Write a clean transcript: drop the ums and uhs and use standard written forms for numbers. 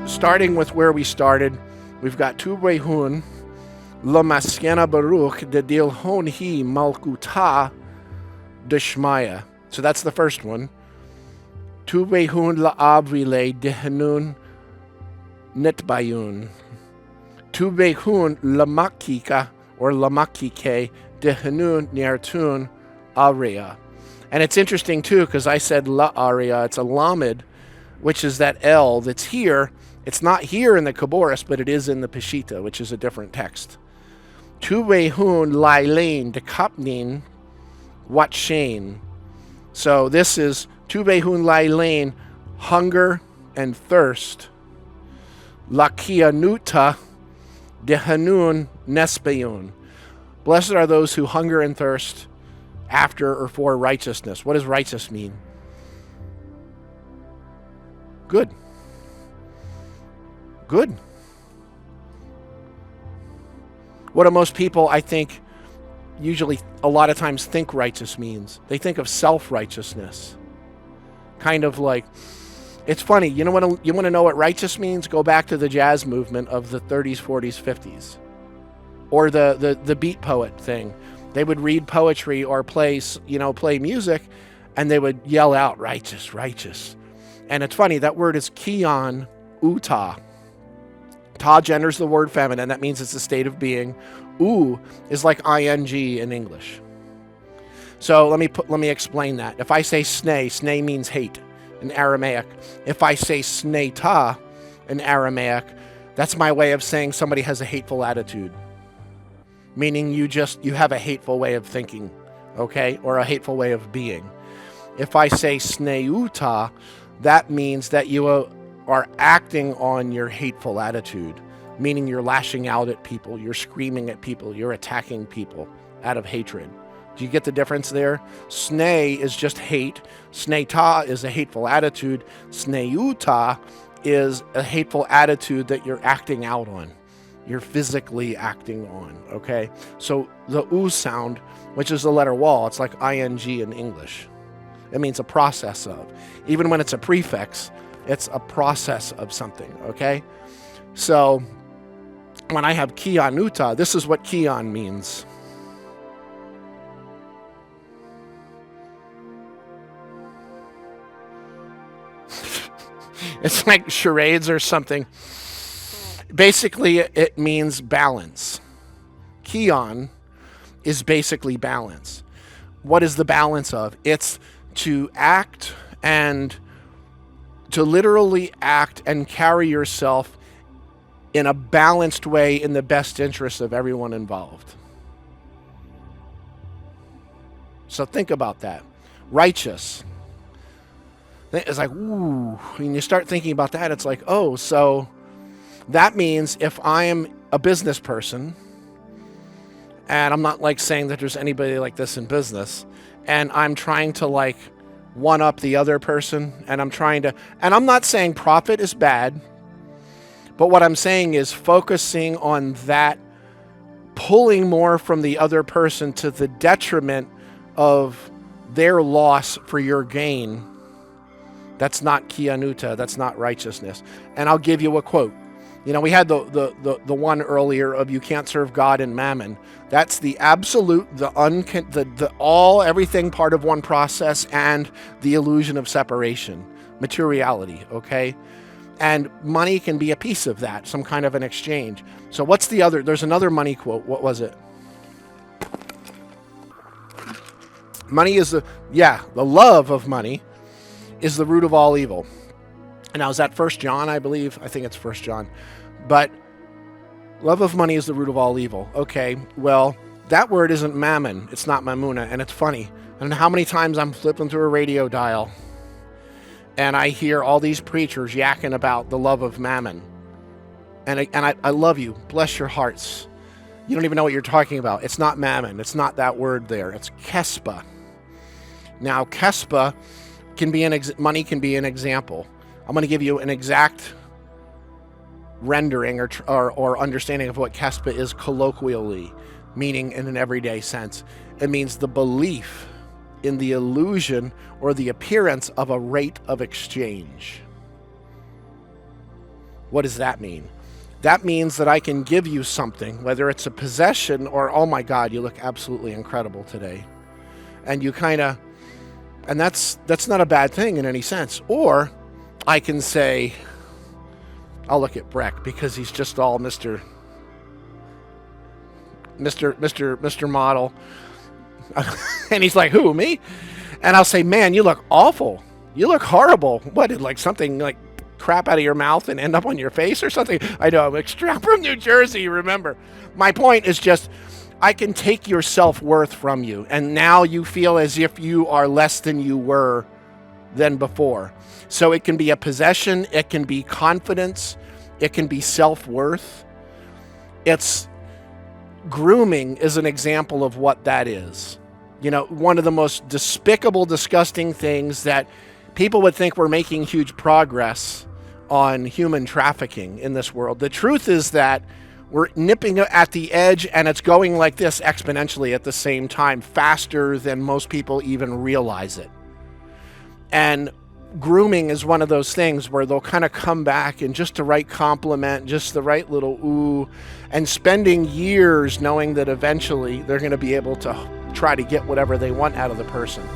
starting with where we started, we've got Tu Behun, La Maskena Baruch, De Dil Hon Hi Malkuta Deshmaya. So that's the first one. Tu Behun La Avrile Dehanun Netbayun. Tu Behun La Makika or La Makike Dehanun Niartun Aria. And it's interesting too, because I said La Aria, it's a Lamed, which is that L that's here. It's not here in the Kaboris, but it is in the Peshitta, which is a different text. Tu Behun Lailain de Kapnin Watshain. So this is Tu Behun Lailain, hunger and thirst. Lakianuta Dehanun Nespeyun. Blessed are those who hunger and thirst after or for righteousness. What does righteous mean? Good. Good. What do most people, I think, usually a lot of times think righteous means? They think of self-righteousness. Kind of like, it's funny, you want to know what righteous means? Go back to the jazz movement of the 30s, 40s, 50s. Or the beat poet thing. They would read poetry or play music, and they would yell out, righteous, righteous. And it's funny, that word is kion uta. Ta genders the word feminine. That means it's a state of being. U is like ing in English. So let me explain that. If I say snay means hate in Aramaic. If I say sneta in Aramaic, that's my way of saying somebody has a hateful attitude. Meaning you have a hateful way of thinking, okay? Or a hateful way of being. If I say sneuta, that means that you are acting on your hateful attitude, meaning you're lashing out at people, you're screaming at people, you're attacking people out of hatred. Do you get the difference there? Snei is just hate. Sneta is a hateful attitude. Sneuta is a hateful attitude that you're acting out on. You're physically acting on, okay? So the U sound, which is the letter wall, it's like ing in English. It means a process of. Even when it's a prefix, it's a process of something, okay? So when I have kianuta, this is what kion means. It's like charades or something. Basically, it means balance. Kion is basically balance. What is the balance of? It's to act and to literally act and carry yourself in a balanced way in the best interest of everyone involved. So think about that. Righteous. It's like, ooh, when you start thinking about that, it's like, oh, so that means if I am a business person, and I'm not like saying that there's anybody like this in business, and I'm trying to like one up the other person, and I'm not saying profit is bad, but what I'm saying is focusing on that, pulling more from the other person to the detriment of their loss for your gain. That's not kianuta, that's not righteousness. And I'll give you a quote. We had the one earlier of you can't serve God and mammon. That's the absolute, everything part of one process and the illusion of separation, materiality, okay? And money can be a piece of that, some kind of an exchange. So what's the other? There's another money quote. What was it? Money is the love of money is the root of all evil. And now, is that 1 John, I believe? I think it's 1 John. But love of money is the root of all evil. Okay, well, that word isn't mammon. It's not mamuna. And it's funny. I don't know how many times I'm flipping through a radio dial and I hear all these preachers yakking about the love of mammon. And I love you. Bless your hearts. You don't even know what you're talking about. It's not mammon. It's not that word there. It's kespa. Now, kespa money can be an example. I'm going to give you an exact rendering or understanding of what kespa is colloquially, meaning in an everyday sense. It means the belief in the illusion or the appearance of a rate of exchange. What does that mean? That means that I can give you something, whether it's a possession or, oh my God, you look absolutely incredible today. And you kind of, and that's not a bad thing in any sense. Or I can say, I'll look at Breck because he's just all Mr. Model. And he's like, who, me? And I'll say, man, you look awful. You look horrible. What, did like something like crap out of your mouth and end up on your face or something? I know, I'm extra from New Jersey, remember. My point is just, I can take your self-worth from you, and now you feel as if you are less than you were than before. So it can be a possession, it can be confidence, it can be self-worth. It's grooming is an example of what that is. You know, one of the most despicable, disgusting things that people would think we're making huge progress on human trafficking in this world. The truth is that we're nipping at the edge, and it's going like this exponentially at the same time, faster than most people even realize it. And grooming is one of those things where they'll kind of come back in just the right compliment, just the right little ooh, and spending years knowing that eventually they're going to be able to try to get whatever they want out of the person.